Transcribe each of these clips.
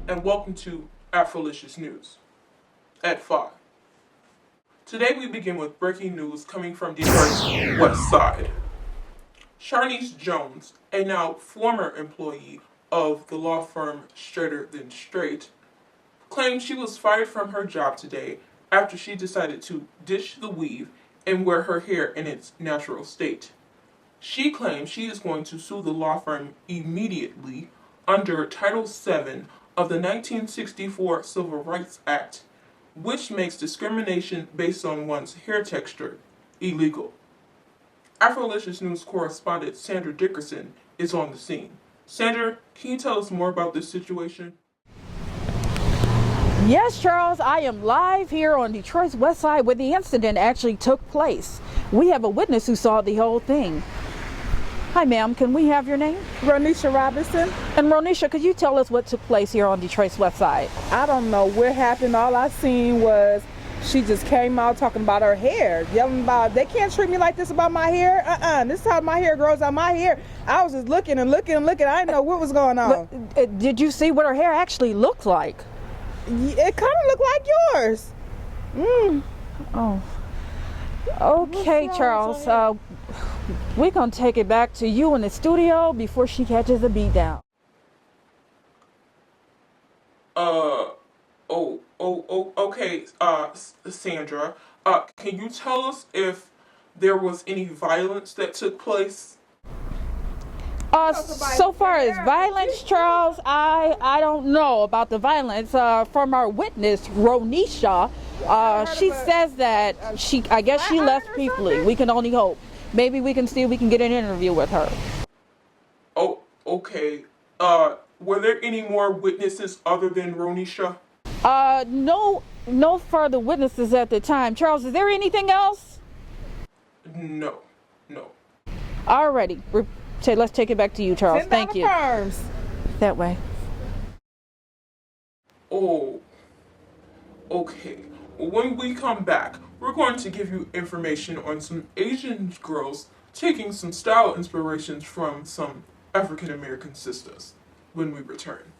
and welcome to Afrolicious News at 5. Today we begin with breaking news coming from Detroit's West Side. Sharnice Jones, a now former employee of the law firm Straighter Than Straight, claimed she was fired from her job today after she decided to ditch the weave and wear her hair in its natural state. She claims she is going to sue the law firm immediately under Title VII of the 1964 Civil Rights Act, which makes discrimination based on one's hair texture illegal. Afrolicious News correspondent Sandra Dickerson is on the scene. Sandra, can you tell us more about this situation? Yes, Charles, I am live here on Detroit's West Side where the incident actually took place. We have a witness who saw the whole thing. Hi, ma'am. Can we have your name? Ronisha Robinson. And Ronisha, could you tell us what took place here on Detroit's West Side? I don't know what happened. All I seen was she just came out talking about her hair, yelling about, they can't treat me like this about my hair. This is how my hair grows out my hair. I was just looking and looking and looking. I didn't know what was going on. Did you see what her hair actually looked like? It kind of looked like yours. Oh. Okay, Charles. We're going to take it back to you in the studio before she catches a beat down. Okay, Sandra. Can you tell us if there was any violence that took place? So far as violence, Charles, I don't know about the violence. From our witness, Ronisha, she says that I guess she left peacefully. We can only hope. Maybe we can see if we can get an interview with her. Oh, okay. Were there any more witnesses other than Ronisha? No further witnesses at the time. Charles, is there anything else? No. Alrighty. Let's take it back to you, Charles. Thank you. Firms. That way. Oh, okay. When we come back, we're going to give you information on some Asian girls taking some style inspirations from some African American sisters when we return.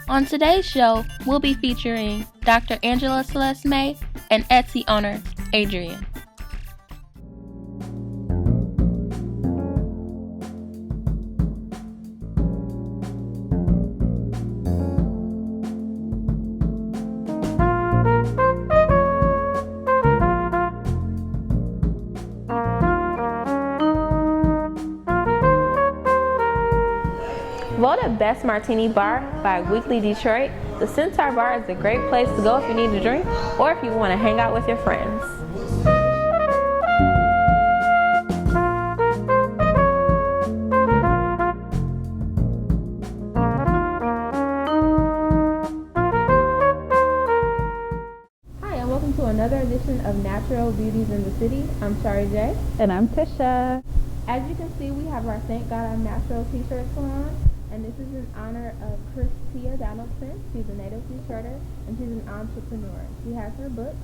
On today's show, we'll be featuring Dr. Angela Celeste May and Etsy owner Adrian. Voted Best Martini Bar by Weekly Detroit, the Centaur Bar is a great place to go if you need a drink or if you want to hang out with your friends. Hi, and welcome to another edition of Natural Beauties in the City. I'm Shari J. And I'm Tisha. As you can see, we have our Thank God I'm Natural t-shirts on. And this is in honor of Christia Donaldson. She's a native Detroiter, and she's an entrepreneur. She has her book,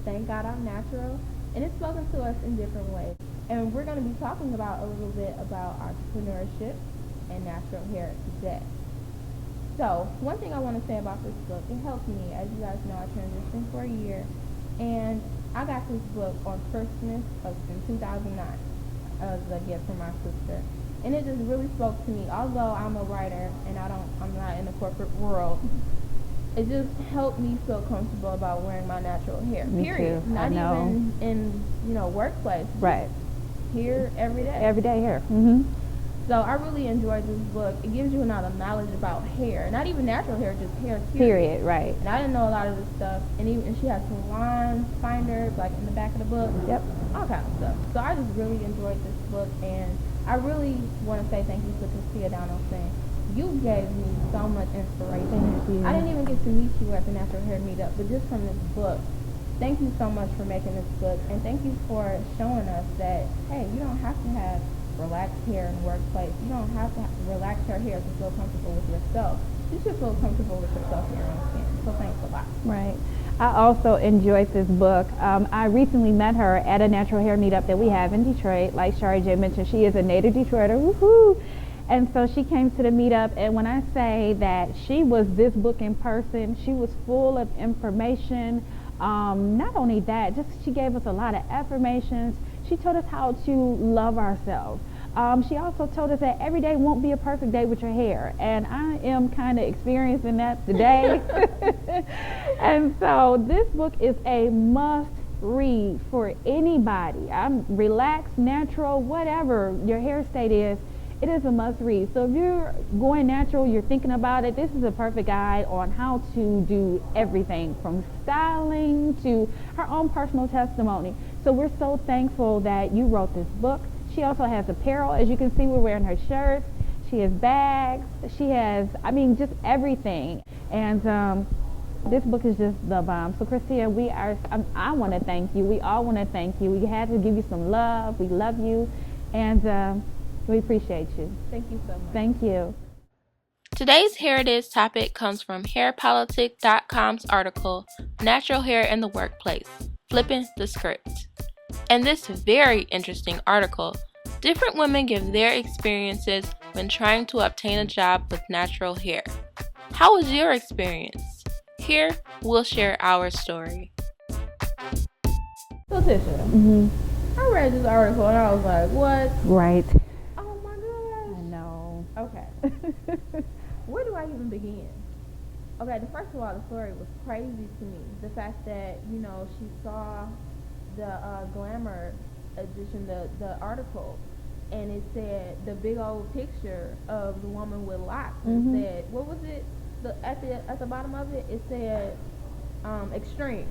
Thank God I'm Natural, and it's spoken to us in different ways. And we're going to be talking about a little bit about entrepreneurship and natural hair today. So, one thing I want to say about this book, it helped me. As you guys know, I transitioned for a year, and I got this book on Christmas in 2009 as a gift from my sister. And it just really spoke to me. Although I'm a writer and I'm not in the corporate world, it just helped me feel comfortable about wearing my natural hair. Me period. too. Not I know. even in workplace. Right. Here every day. Every day here. So I really enjoyed this book. It gives you a lot of knowledge about hair. Not even natural hair, just hair. Period. Right. And I didn't know a lot of this stuff. And she has some line finders like in the back of the book. Yep. All kind of stuff. So I just really enjoyed this book, and I really want to say thank you to Christia Donaldson. You gave me so much inspiration. Thank you. I didn't even get to meet you at the Natural Hair Meetup, but just from this book, thank you so much for making this book, and thank you for showing us that, hey, you don't have to have relaxed hair in the workplace. You don't have to relax your hair to feel comfortable with yourself. you should feel comfortable with yourself and your own skin. So thanks a lot. Right. I also enjoyed this book. I recently met her at a natural hair meetup that we have in Detroit. Like Shari J mentioned, she is a native Detroiter. Woohoo! And so she came to the meetup, and when I say that she was this book in person, she was full of information. Not only that, just she gave us a lot of affirmations. She told us how to love ourselves. She also told us that every day won't be a perfect day with your hair, and I am kind of experiencing that today. And so this book is a must read for anybody. I'm relaxed, natural, whatever your hair state is, it is a must read. So if you're going natural, you're thinking about it, this is a perfect guide on how to do everything from styling to her own personal testimony. So we're so thankful that you wrote this book. She also has apparel. As you can see, we're wearing her shirts. She has bags. She has, just everything. And this book is just the bomb. So Christia, I want to thank you. We all want to thank you. We had to give you some love. We love you. And we appreciate you. Thank you so much. Thank you. Today's Hair It Is topic comes from hairpolitic.com's article, Natural Hair in the Workplace, Flipping the Script. In this very interesting article, different women give their experiences when trying to obtain a job with natural hair. How was your experience? Here, we'll share our story. So Tisha, I read this article and I was like, what? Right. Oh my gosh. I know. Okay. Where do I even begin? Okay, first of all, the story was crazy to me. The fact that, she saw the Glamour edition, the article, and it said the big old picture of the woman with locks, and said, what was it? At the bottom of it, it said extreme.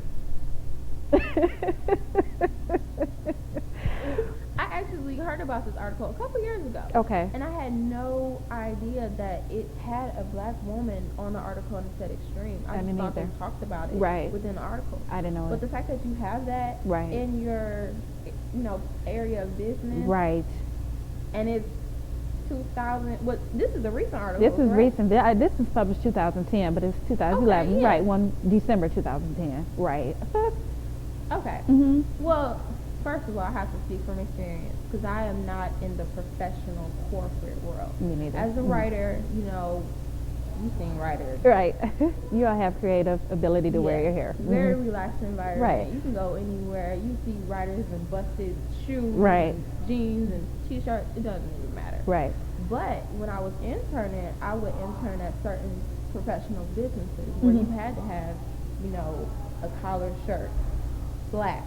I actually heard about this article a couple years ago. Okay. And I had no idea that it had a black woman on the article and it said extreme. I just thought they talked about it within the article. I didn't know But the fact that you have that in your, area of business. Right. And it's 2000. This is a recent article. This is recent. This is published 2010, but it's 2011. Okay, yeah. Right. December 2010. Right. Okay. Well, first of all, I have to speak from experience because I am not in the professional corporate world. Me neither. As a writer, you've seen writers. Right. You all have creative ability to wear your hair. Very relaxed environment. Right. You can go anywhere. You see writers in busted shoes, and jeans and t-shirts. It doesn't even matter. Right. But when I was interning, I would intern at certain professional businesses where you had to have, a collared shirt, black,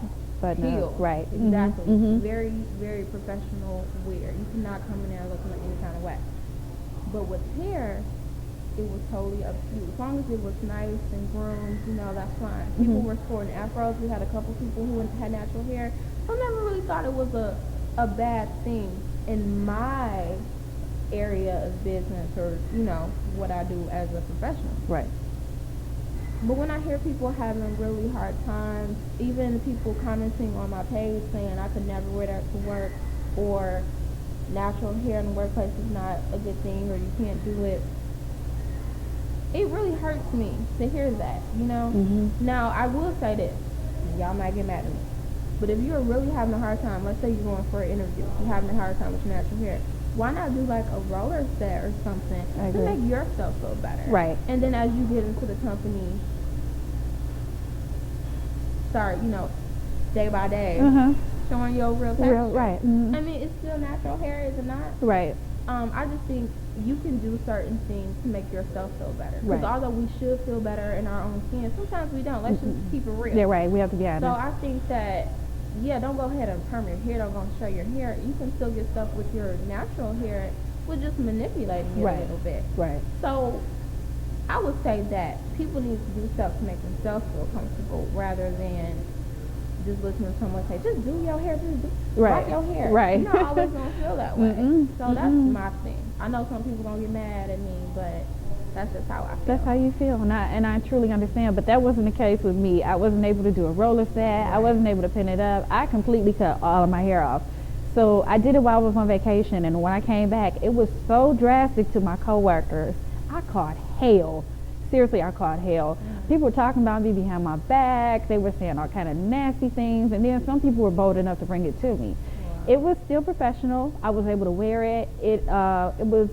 heels. Right. Exactly. Very, very professional wear. You cannot come in there looking like any kind of way. But with hair, it was totally up to you. As long as it was nice and groomed, that's fine. People were sporting afros. We had a couple people who had natural hair. I never really thought it was a bad thing in my area of business or, what I do as a professional. Right. But when I hear people having really hard times, even people commenting on my page saying I could never wear that to work, or natural hair in the workplace is not a good thing, or you can't do it, it really hurts me to hear that, Now, I will say this. Y'all might get mad at me. But if you're really having a hard time, let's say you're going for an interview, you're having a hard time with your natural hair, why not do like a roller set or something to make yourself feel better? Right. And then as you get into the company, start, day by day, showing your real texture. Right. I mean, it's still natural hair, is it not? Right. I just think you can do certain things to make yourself feel better. Because Right. although we should feel better in our own skin, sometimes we don't. Let's just keep it real. Yeah, right. We have to be honest. So I think that, don't go ahead and perm your hair. Don't go and show your hair. You can still get stuff with your natural hair with just manipulating it a little bit. Right. So I would say that people need to do stuff to make themselves feel comfortable rather than just listening to someone say, just do your hair, rock your hair. Right. You're not always going to feel that way. So that's my thing. I know some people going to get mad at me, but that's just how I feel. That's how you feel, and I truly understand. But that wasn't the case with me. I wasn't able to do a roller set. Right. I wasn't able to pin it up. I completely cut all of my hair off. So I did it while I was on vacation, and when I came back, it was so drastic to my coworkers. I caught hell. Seriously, I caught hell. People were talking about me behind my back. They were saying all kind of nasty things, and then some people were bold enough to bring it to me. It was still professional. I was able to wear it. It was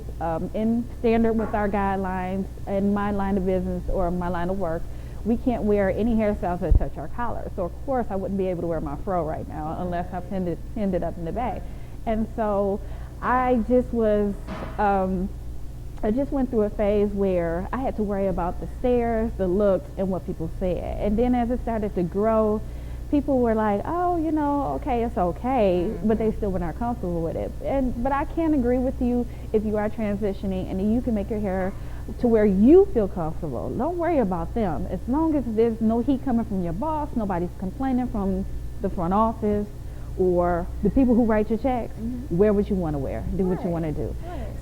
in standard with our guidelines in my line of business or my line of work. We can't wear any hairstyles that touch our collar. So of course I wouldn't be able to wear my fro right now unless I pinned it up in the back. And so I just went through a phase where I had to worry about the stares, the looks, and what people said. And then as it started to grow, people were like, oh, okay, it's okay, but they still were not comfortable with it. But I can agree with you if you are transitioning and you can make your hair to where you feel comfortable. Don't worry about them. As long as there's no heat coming from your boss, nobody's complaining from the front office or the people who write your checks, wear what you want to wear, do what you want to do.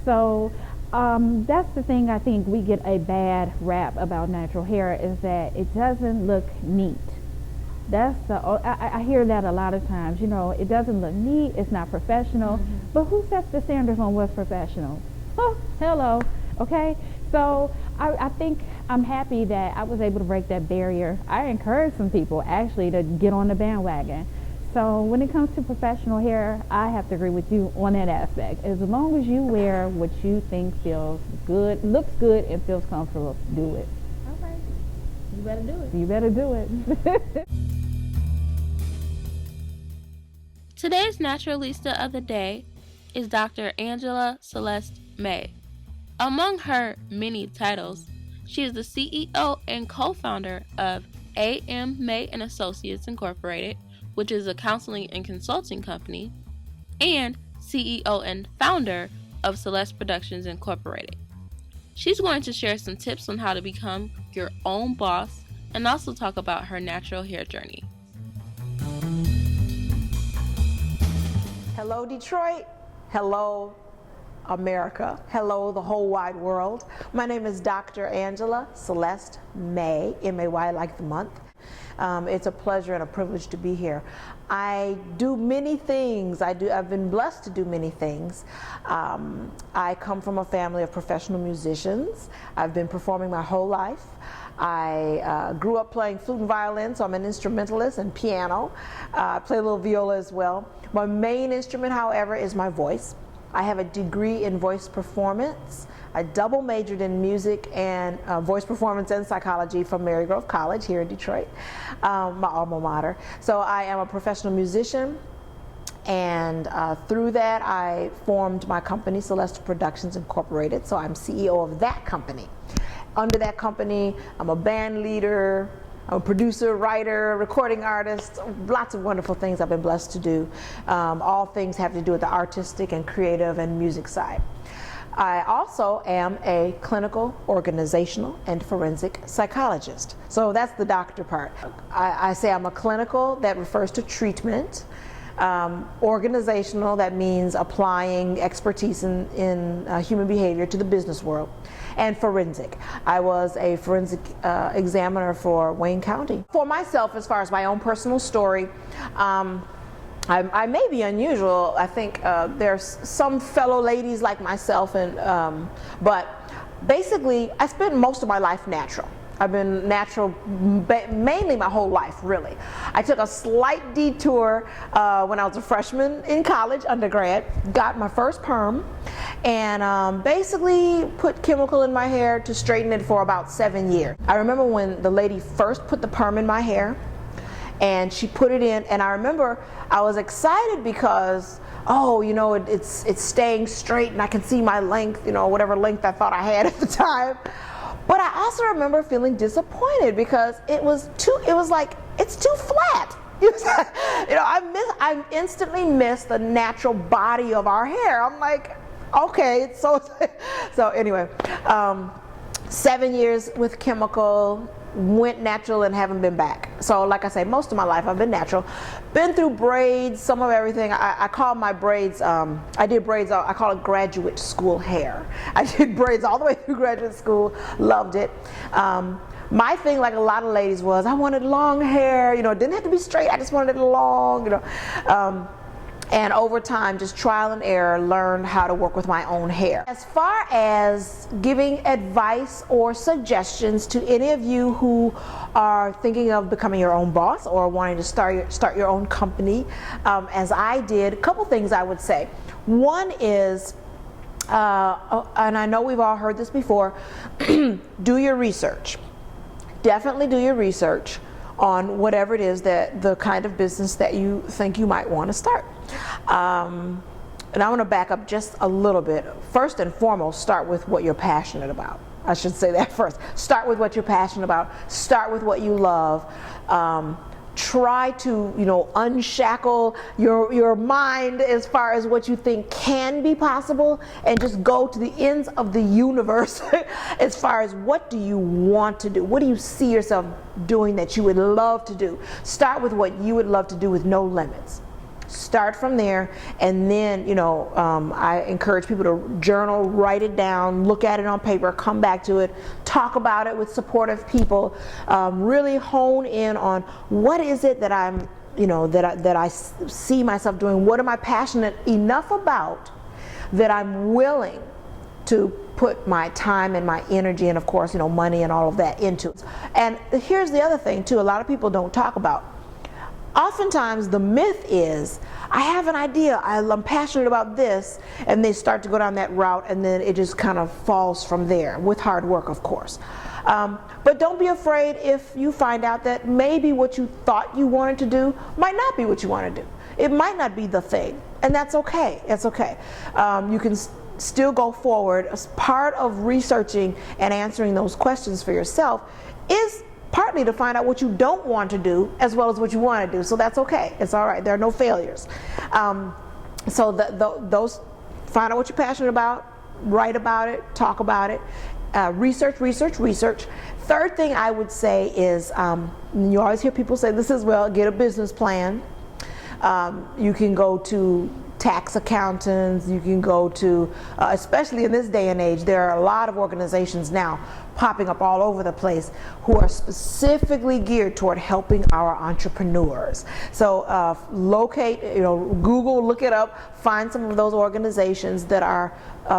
So that's the thing I think we get a bad rap about natural hair is that it doesn't look neat. I hear that a lot of times, it doesn't look neat, it's not professional, but who sets the standards on what's professional? Oh, hello, okay? So I think I'm happy that I was able to break that barrier. I encourage some people actually to get on the bandwagon. So when it comes to professional hair, I have to agree with you on that aspect. As long as you wear what you think feels good, looks good, and feels comfortable, do it. Okay. You better do it. You better do it. Today's Naturalista of the day is Dr. Angela Celeste May. Among her many titles, she is the CEO and co-founder of A.M. May & Associates Incorporated, which is a counseling and consulting company, and CEO and founder of Celeste Productions Incorporated. She's going to share some tips on how to become your own boss and also talk about her natural hair journey. Hello, Detroit. Hello, America. Hello, the whole wide world. My name is Dr. Angela Celeste May, M-A-Y like the month. It's a pleasure and a privilege to be here. I do many things. I've been blessed to do many things. I come from a family of professional musicians. I've been performing my whole life. I grew up playing flute and violin, so I'm an instrumentalist, and piano. I play a little viola as well. My main instrument, however, is my voice. I have a degree in voice performance. I double majored in music and voice performance and psychology from Marygrove College here in Detroit, my alma mater. So I am a professional musician, and through that I formed my company, Celeste Productions Incorporated. So I'm CEO of that company. Under that company, I'm a band leader, I'm a producer, writer, recording artist, lots of wonderful things I've been blessed to do. All things have to do with the artistic and creative and music side. I also am a clinical, organizational, and forensic psychologist. So that's the doctor part. I say I'm a clinical, that refers to treatment. Organizational, that means applying expertise in human behavior to the business world. And forensic. I was a forensic examiner for Wayne County. For myself, as far as my own personal story, I may be unusual. I think there's some fellow ladies like myself, but basically I spent most of my life natural. I've been natural mainly my whole life, really. I took a slight detour when I was a freshman in college, undergrad, got my first perm, and basically put chemical in my hair to straighten it for about 7 years. I remember when the lady first put the perm in my hair, and she put it in, and I remember I was excited because, it's staying straight, and I can see my length, whatever length I thought I had at the time. But I also remember feeling disappointed because it's too flat. I instantly missed the natural body of our hair. I'm like, okay, so anyway, 7 years with chemical, went natural and haven't been back. So like I say, most of my life I've been natural. Been through braids, some of everything. I call my braids, I did braids, I call it graduate school hair. I did braids all the way through graduate school, loved it. My thing, like a lot of ladies, was I wanted long hair, didn't have to be straight, I just wanted it long, And over time, just trial and error, learned how to work with my own hair. As far as giving advice or suggestions to any of you who are thinking of becoming your own boss or wanting to start your own company, as I did, a couple things I would say. One is, and I know we've all heard this before, do your research. Definitely do your research on whatever it is that the kind of business that you think you might want to start. And I want to back up just a little bit. First and foremost, start with what you're passionate about. I should say that first. Start with what you're passionate about. Start with what you love. Try to, unshackle your mind as far as what you think can be possible, and just go to the ends of the universe as far as what do you want to do? What do you see yourself doing that you would love to do? Start with what you would love to do with no limits. Start from there, and then I encourage people to journal, write it down, look at it on paper, come back to it, talk about it with supportive people, really hone in on what is it that I'm that I see myself doing. What am I passionate enough about that I'm willing to put my time and my energy and, of course, money and all of that into. And here's the other thing too, a lot of people don't talk about. Oftentimes the myth is, I have an idea, I'm passionate about this, and they start to go down that route, and then it just kind of falls from there, with hard work, of course. But don't be afraid if you find out that maybe what you thought you wanted to do might not be what you want to do. It might not be the thing, and that's okay. It's okay. You can still go forward. As part of researching and answering those questions for yourself is partly to find out what you don't want to do as well as what you want to do. So that's okay. It's all right. There are no failures. So those, find out what you're passionate about, write about it, talk about it, research. Third thing I would say is, you always hear people say this as well, get a business plan. You can go to tax accountants, you can go to, especially in this day and age, there are a lot of organizations now popping up all over the place who are specifically geared toward helping our entrepreneurs. So locate, Google, look it up, find some of those organizations that are,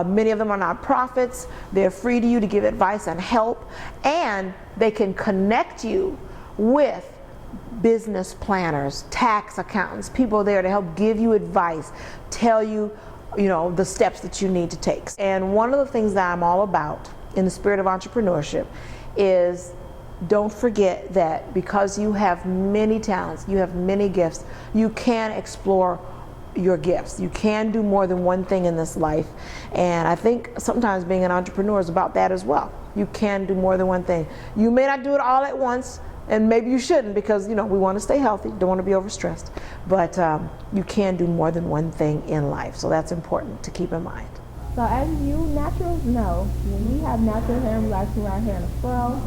many of them are nonprofits. They're free to you to give advice and help, and they can connect you with business planners, tax accountants, people there to help give you advice, tell you, the steps that you need to take. And one of the things that I'm all about in the spirit of entrepreneurship is, don't forget that because you have many talents, you have many gifts, you can explore your gifts. You can do more than one thing in this life. And I think sometimes being an entrepreneur is about that as well. You can do more than one thing. You may not do it all at once, and maybe you shouldn't, because we want to stay healthy, don't want to be overstressed. But you can do more than one thing in life. So that's important to keep in mind. So as you naturals know, when we have natural hair and we like to wear our hair in a fro,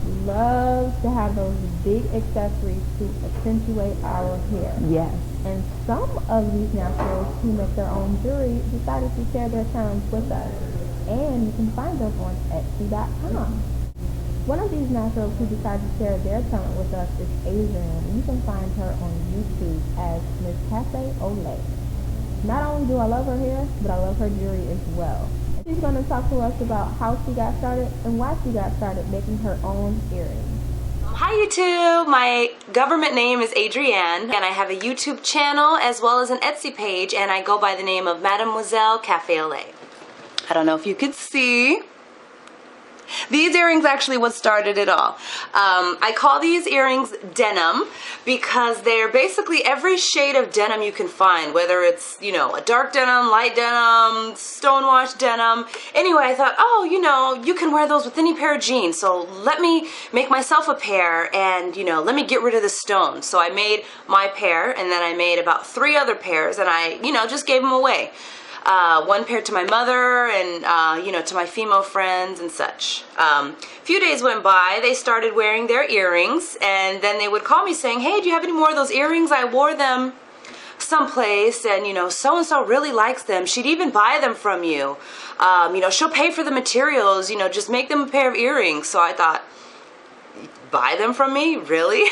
we love to have those big accessories to accentuate our hair. Yes. And some of these naturals who make their own jewelry decided to share their talents with us. And you can find them on Etsy.com. One of these naturals who decided to share their talent with us is Adrienne. You can find her on YouTube as Miss Cafe Olay. Not only do I love her hair, but I love her jewelry as well. She's going to talk to us about how she got started and why she got started making her own earrings. Hi YouTube, my government name is Adrienne, and I have a YouTube channel as well as an Etsy page, and I go by the name of Mademoiselle Cafe Olay. I don't know if you could see. These earrings actually what started it all. I call these earrings denim because they're basically every shade of denim you can find, whether it's, a dark denim, light denim, stonewashed denim. Anyway, I thought, you can wear those with any pair of jeans, so let me make myself a pair and, let me get rid of the stones. So I made my pair, and then I made about 3 other pairs, and I, just gave them away. One pair to my mother and, to my female friends and such. A few days went by, they started wearing their earrings, and then they would call me saying, hey, do you have any more of those earrings? I wore them someplace, and, so-and-so really likes them. She'd even buy them from you. She'll pay for the materials, just make them a pair of earrings. So I thought, buy them from me? Really?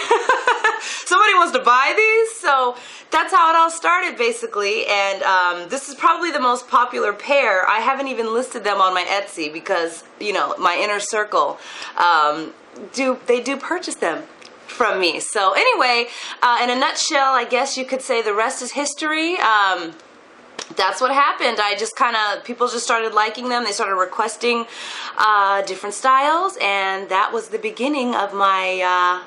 Somebody wants to buy these? So that's how it all started, basically. And this is probably the most popular pair. I haven't even listed them on my Etsy because, you know, my inner circle, they do purchase them from me. So anyway, in a nutshell, I guess you could say the rest is history. That's what happened. People just started liking them. They started requesting different styles, and that was the beginning of my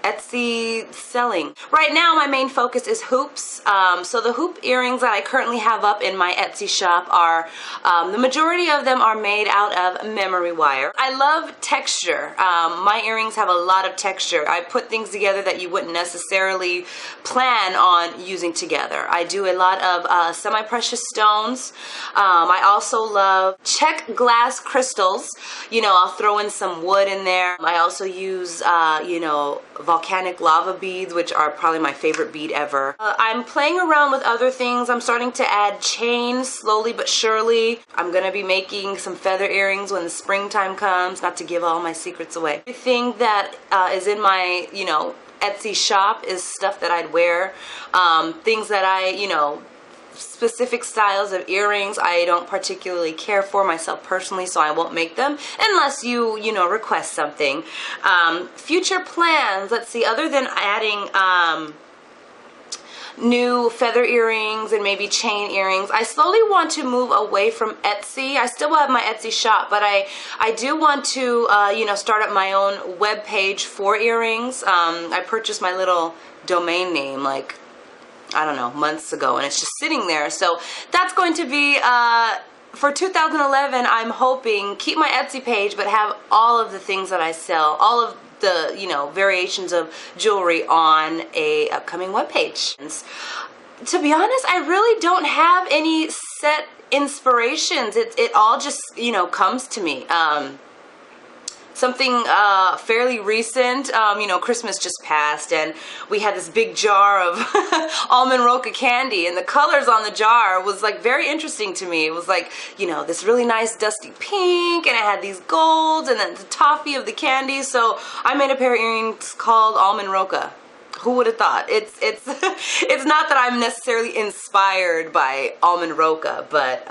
Etsy selling. Right now my main focus is hoops. So the hoop earrings that I currently have up in my Etsy shop are, the majority of them are made out of memory wire. I love texture. My earrings have a lot of texture. I put things together that you wouldn't necessarily plan on using together. I do a lot of semi-precious stones. I also love check glass crystals. You know, I'll throw in some wood in there. I also use, you know, volcanic lava beads, which are probably my favorite bead ever. I'm playing around with other things. I'm starting to add chains slowly but surely. I'm gonna be making some feather earrings when the springtime comes, not to give all my secrets away. Everything that is in my, you know, Etsy shop is stuff that I'd wear. Things that I, you know, specific styles of earrings I don't particularly care for myself personally, so I won't make them unless you know, request something. Future plans, let's see, other than adding new feather earrings and maybe chain earrings, I slowly want to move away from Etsy. I still have my Etsy shop, but I do want to you know, start up my own web page for earrings. I purchased my little domain name like, I don't know, months ago, and it's just sitting there. So that's going to be, for 2011, I'm hoping, keep my Etsy page, but have all of the things that I sell, all of the, you know, variations of jewelry on a upcoming webpage. To be honest, I really don't have any set inspirations. It all just, you know, comes to me. Something fairly recent, you know, Christmas just passed, and we had this big jar of almond roca candy, and the colors on the jar was like very interesting to me. It was like, you know, this really nice dusty pink, and it had these golds, and then the toffee of the candy. So I made a pair of earrings called almond roca. Who would have thought? It's it's not that I'm necessarily inspired by almond roca, but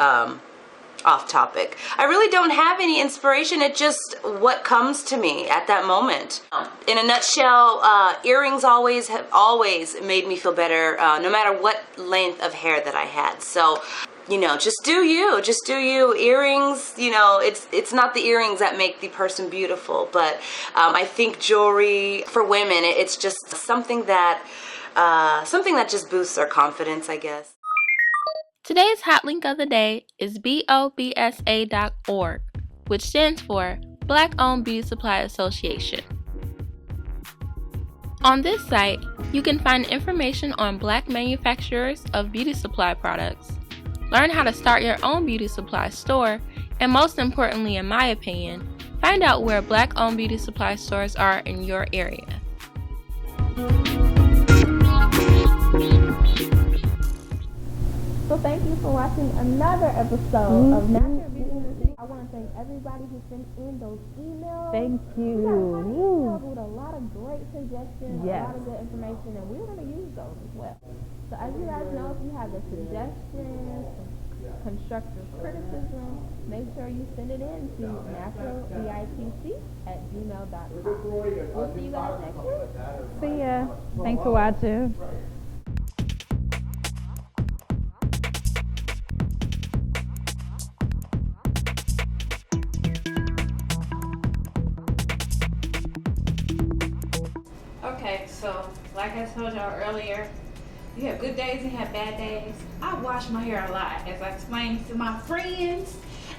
off topic. I really don't have any inspiration. It's just what comes to me at that moment. In a nutshell, earrings have always made me feel better, no matter what length of hair that I had. So, you know, just do you. Just do you. Earrings, you know, it's not the earrings that make the person beautiful, but I think jewelry for women, it's just something that just boosts our confidence, I guess. Today's hot link of the day is BOBSA.org, which stands for Black Owned Beauty Supply Association. On this site, you can find information on Black manufacturers of beauty supply products, learn how to start your own beauty supply store, and most importantly, in my opinion, find out where Black owned beauty supply stores are in your area. So thank you for watching another episode of Natural Beauty. I want to thank everybody who sent in those emails. Thank We got a lot of you. emails with a lot of great suggestions, Yes. a lot of good information, and we're going to use those as well. So as you guys know, if you have a suggestion, constructive criticism, make sure you send it in to naturalbitc@gmail.com. We'll see you guys next week. See ya. Thanks for watching. Okay, so like I told y'all earlier, you have good days and you have bad days. I wash my hair a lot, as I explained to my friends,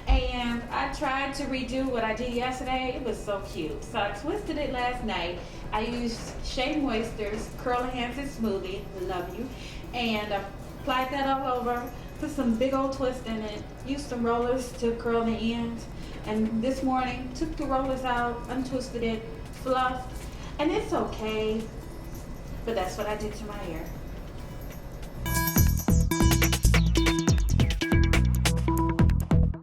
and I tried to redo what I did yesterday. It was so cute. So I twisted it last night. I used Shea Moisture's Curl Enhancing Smoothie, love you, and I applied that all over, put some big old twist in it, used some rollers to curl the ends, and this morning took the rollers out, untwisted it, fluffed, and it's okay, but that's what I did to my hair.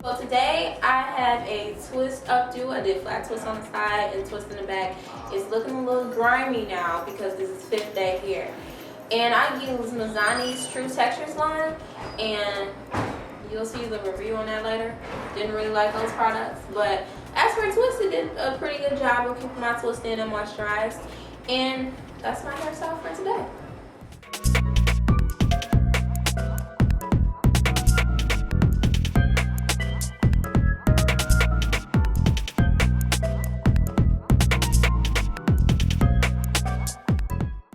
So today I have a twist updo. I did flat twist on the side and twist in the back. It's looking a little grimy now because this is 5th day here. And I use Mazzani's True Textures line, and you'll see the review on that later. Didn't really like those products, but as for twist, it did a pretty good job of keeping my twist in and moisturized. And that's my hairstyle for today.